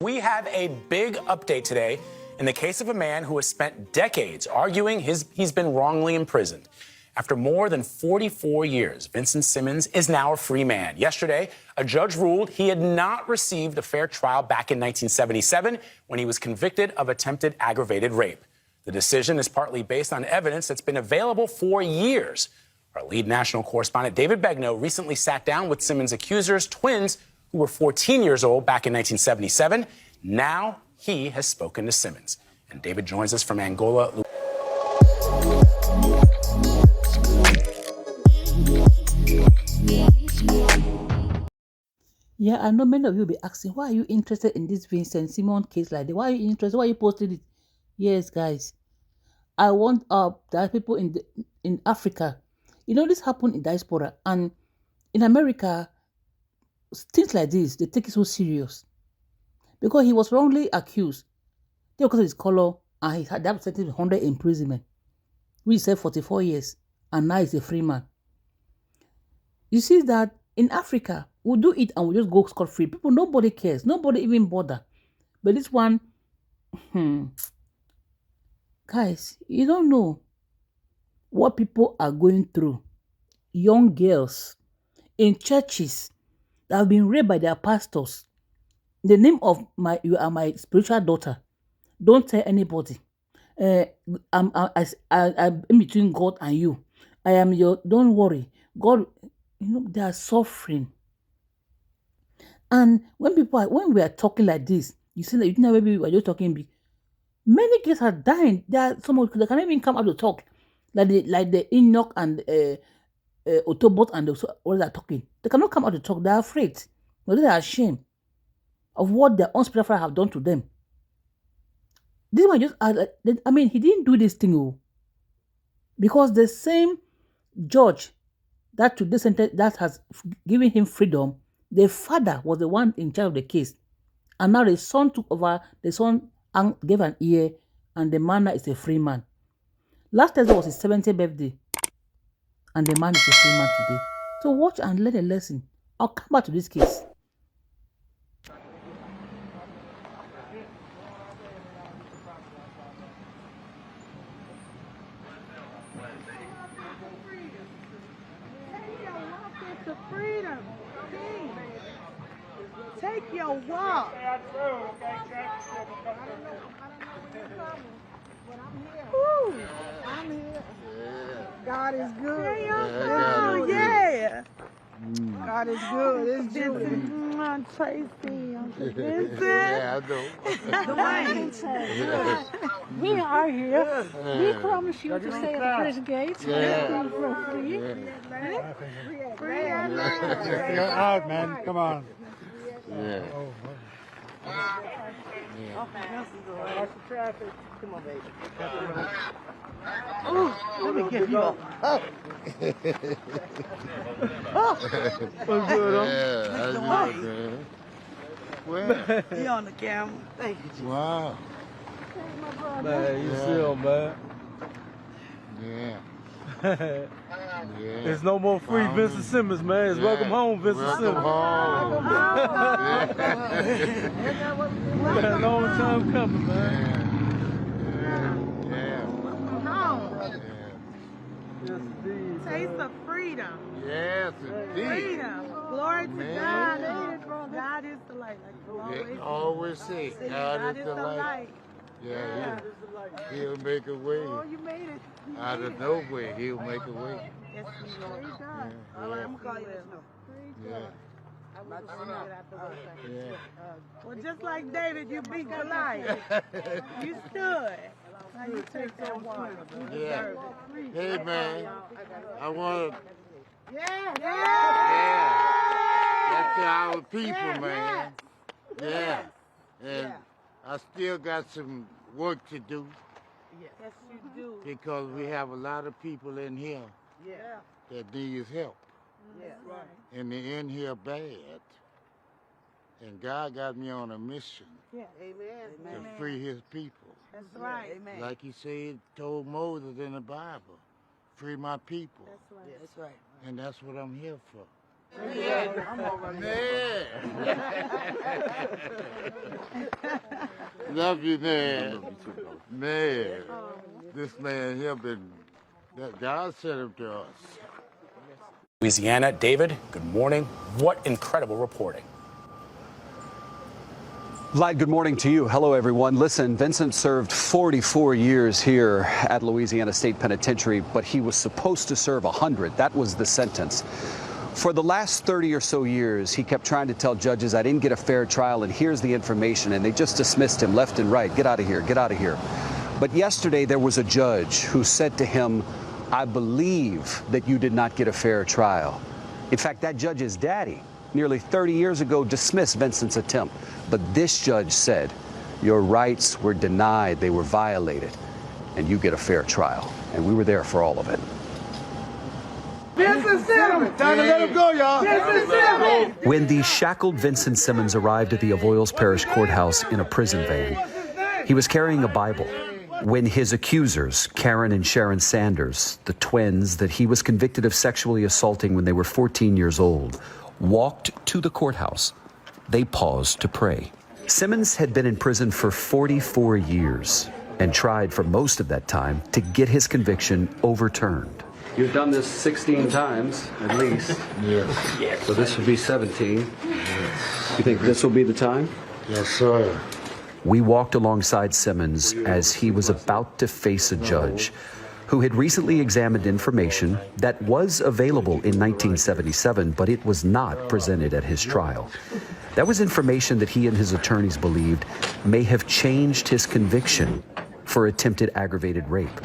We have a big update today in the case of a man who has spent decades arguing he's been wrongly imprisoned. After more than 44 years, Vincent Simmons is now a free man. Yesterday, a judge ruled he had not received a fair trial back in 1977 when he was convicted of attempted aggravated rape. The decision is partly based on evidence that's been available for years. Our lead national correspondent, David Begnaud, recently sat down with Simmons' accusers, twins who were 14 years old back in 1977. Now he has spoken to Simmons. And David joins us from Angola. Yeah, I know many of you will be asking, why are you interested in this Vincent Simmons case like that? Why are you interested? Why are you posting it? Yes, guys. I want that people in Africa. You know, this happened in diaspora, and in America, things like this, they take it so serious. Because he was wrongly accused. Because of his color, and he had that sentence of 100 imprisonment. We said 44 years, and now he's a free man. You see that in Africa, we'll do it and we'll just go scot-free. People, nobody cares. Nobody even bother. But this one, guys, you don't know what people are going through. Young girls in churches that have been raped by their pastors. In the name of you are my spiritual daughter. Don't tell anybody. I'm in between God and you. I am your, don't worry. God, you know, they are suffering. And when we are talking like this, you see that you think maybe we are just talking big. Many kids are dying. They cannot even come out to talk. Like the Enoch and Autobot and what they are talking. They cannot come out to talk. They are afraid. But they are ashamed of what their own spiritual father have done to them. This one just, I mean, he didn't do this thing, because the same judge that to this sentence that has given him freedom, the father was the one in charge of the case, and now the son took over. The son gave an ear, and the man is a free man. Last Thursday was his 70th birthday, and the man is a free man today. So watch and learn a lesson. I'll come back to this case. Freedom. Take your walk. I don't know when you're coming, but I'm here. Woo. I'm here. Yeah. God is good. Oh, yeah. God is good. It's Vincent. Tracy. Uncle Vincent. Yeah, I know. We are here. We promise you to stay at the prison gates. Yeah. Free at You're out, man. Come on. Yeah. Watch the traffic. Come on, baby. Let me get you up. What's good, huh? Yeah, I do, man. Well, You on the camera. Thank you. wow. Man, you see him, man. Yeah. Yeah. There's no more free Vincent Simmons, man. It's welcome home, Vincent Welcome Simmons. home. Been a long time coming, man. Yes, indeed. Taste of freedom. Yes, indeed. Freedom. Glory to Man. God. God is the light. Like you Always say, God is the light. Yeah, he'll make a way. Oh, you made it. Out of nowhere, he'll make a way. Yes, Lord. Praise God. Yeah, All right, yeah. I'm going to call you this now. Yeah. Yeah. Well, just like David, you beat Goliath. You stood. Now you take that water. You Yeah. deserve it. Hey, man, I want to, Yeah. that's to our people, Yeah, man. Yeah. And I still got some work to do Yes, you do. because we have a lot of people in here Yeah. that needs help. Yeah. Right. And they're in here bad. And God got me on a mission Yeah. Amen. to free his people. That's right. Amen. Like he said, told Moses in the Bible, free my people. That's right. That's right. And that's what I'm here for. Man. Love you, man. Man, this man here been, God sent him to us. Louisiana, David, good morning. What incredible reporting. Vlad, good morning to you. Hello, everyone. Listen, Vincent served 44 years here at Louisiana State Penitentiary, but he was supposed to serve 100. That was the sentence. For the last 30 or so years, he kept trying to tell judges, I didn't get a fair trial, and here's the information, and they just dismissed him left and right. Get out of here, get out of here. But yesterday, there was a judge who said to him, I believe that you did not get a fair trial. In fact, that judge's daddy, nearly 30 years ago, dismissed Vincent's attempt. But this judge said, your rights were denied, they were violated, and you get a fair trial. And we were there for all of it. Vincent Simmons! Time to let him go, y'all. Vincent Simmons! When the shackled Vincent Simmons arrived at the Avoyelles Parish Courthouse in a prison van, he was carrying a Bible. When his accusers, Karen and Sharon Sanders, the twins that he was convicted of sexually assaulting when they were 14 years old, walked to the courthouse, they paused to pray. Simmons had been in prison for 44 years and tried for most of that time to get his conviction overturned. You've done this 16 times, at least. Yes. So this would be 17. Yes. You think this will be the time? Yes, sir. We walked alongside Simmons as he was about to face a judge who had recently examined information that was available in 1977, but it was not presented at his trial. That was information that he and his attorneys believed may have changed his conviction for attempted aggravated rape.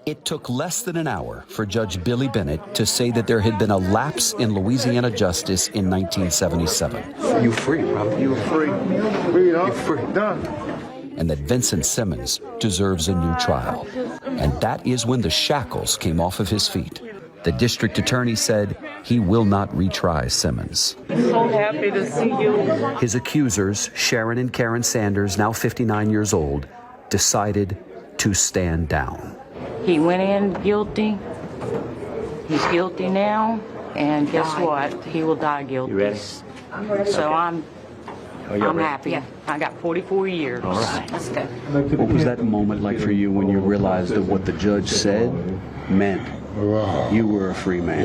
It took less than an hour for Judge Billy Bennett to say that there had been a lapse in Louisiana justice in 1977. You free, bro. You free. You're free. Done. And that Vincent Simmons deserves a new trial. And that is when the shackles came off of his feet. The district attorney said he will not retry Simmons. So happy to see you. His accusers, Sharon and Karen Sanders, now 59 years old, decided to stand down. He went in guilty. He's guilty now. And guess what? He will die guilty. You ready? So I'm happy. I got 44 years. All right. What was that moment like for you when you realized that what the judge said meant you were a free man?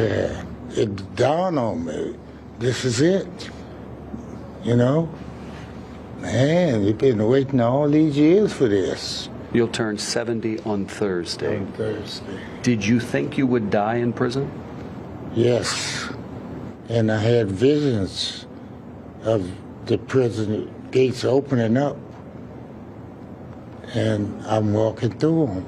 Yeah. It dawned on me. This is it. You know? Man, we've been waiting all these years for this. You'll turn 70 on Thursday. On Thursday. Did you think you would die in prison? Yes. And I had visions of the prison gates opening up. And I'm walking through them.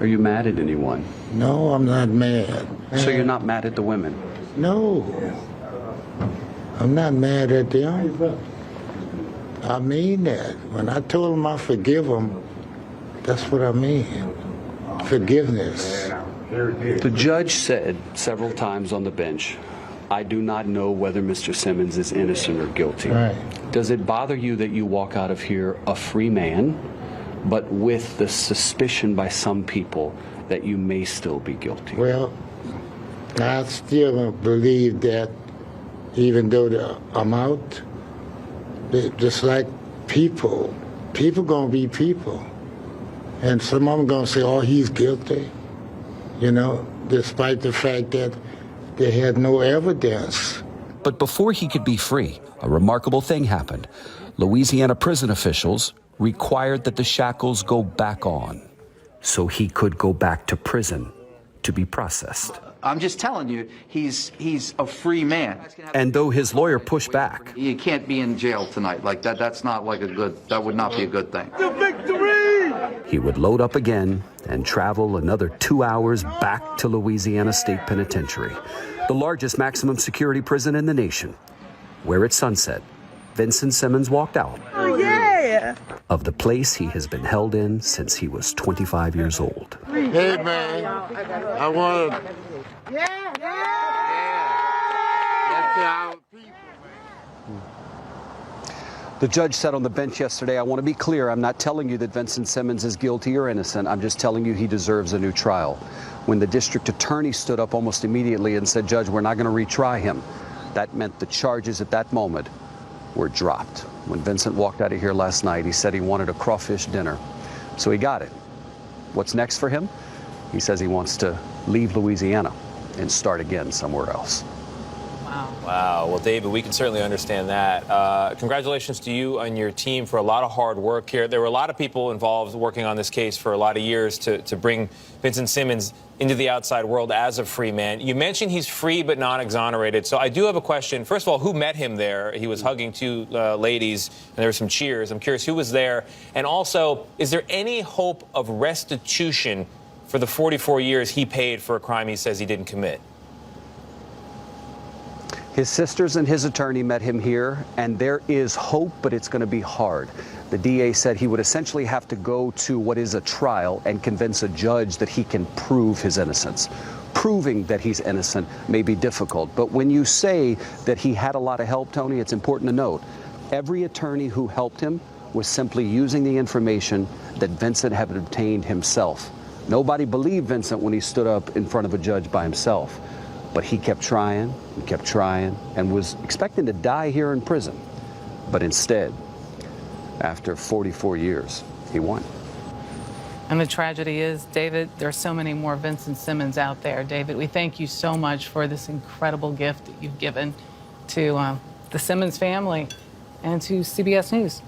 Are you mad at anyone? No, I'm not mad. So you're not mad at the women? No. I'm not mad at them. I mean that. When I told them I forgive them, that's what I mean. Forgiveness. The judge said several times on the bench, I do not know whether Mr. Simmons is innocent or guilty. Right. Does it bother you that you walk out of here a free man, but with the suspicion by some people that you may still be guilty? Well, I still believe that even though I'm out, just like people gonna be people. And some of them gonna say, oh, he's guilty, you know, despite the fact that they had no evidence. But before he could be free, a remarkable thing happened. Louisiana prison officials required that the shackles go back on so he could go back to prison to be processed. I'm just telling you, he's a free man. And though his lawyer pushed back, You can't be in jail tonight like that. That's not like that would not be a good thing. The victory! he would load up again and travel another 2 hours back to Louisiana State Penitentiary, the largest maximum security prison in the nation, where at sunset, Vincent Simmons walked out of the place he has been held in since he was 25 years old. Hey, man, I want to... That's our people, man. The judge said on the bench yesterday, I want to be clear, I'm not telling you that Vincent Simmons is guilty or innocent. I'm just telling you he deserves a new trial. when the district attorney stood up almost immediately and said, "Judge, we're not going to retry him." That meant the charges at that moment were dropped. When Vincent walked out of here last night, he said he wanted a crawfish dinner. So he got it. What's next for him? He says he wants to leave Louisiana and start again somewhere else. Wow. Well, David, we can certainly understand that. Congratulations to you and your team for a lot of hard work here. There were a lot of people involved working on this case for a lot of years to bring Vincent Simmons into the outside world as a free man. You mentioned he's free but not exonerated. So I do have a question. First of all, who met him there? He was hugging two ladies, and there were some cheers. I'm curious who was there. And also, is there any hope of restitution for the 44 years he paid for a crime he says he didn't commit? His sisters and his attorney met him here, and there is hope, but it's going to be hard. The DA said he would essentially have to go to what is a trial and convince a judge that he can prove his innocence. Proving that he's innocent may be difficult, but when you say that he had a lot of help, Tony, it's important to note every attorney who helped him was simply using the information that Vincent had obtained himself. Nobody believed Vincent when he stood up in front of a judge by himself. But he kept trying and was expecting to die here in prison. But instead, after 44 years, he won. And the tragedy is, David, there are so many more Vincent Simmons out there. David, we thank you so much for this incredible gift that you've given to the Simmons family and to CBS News.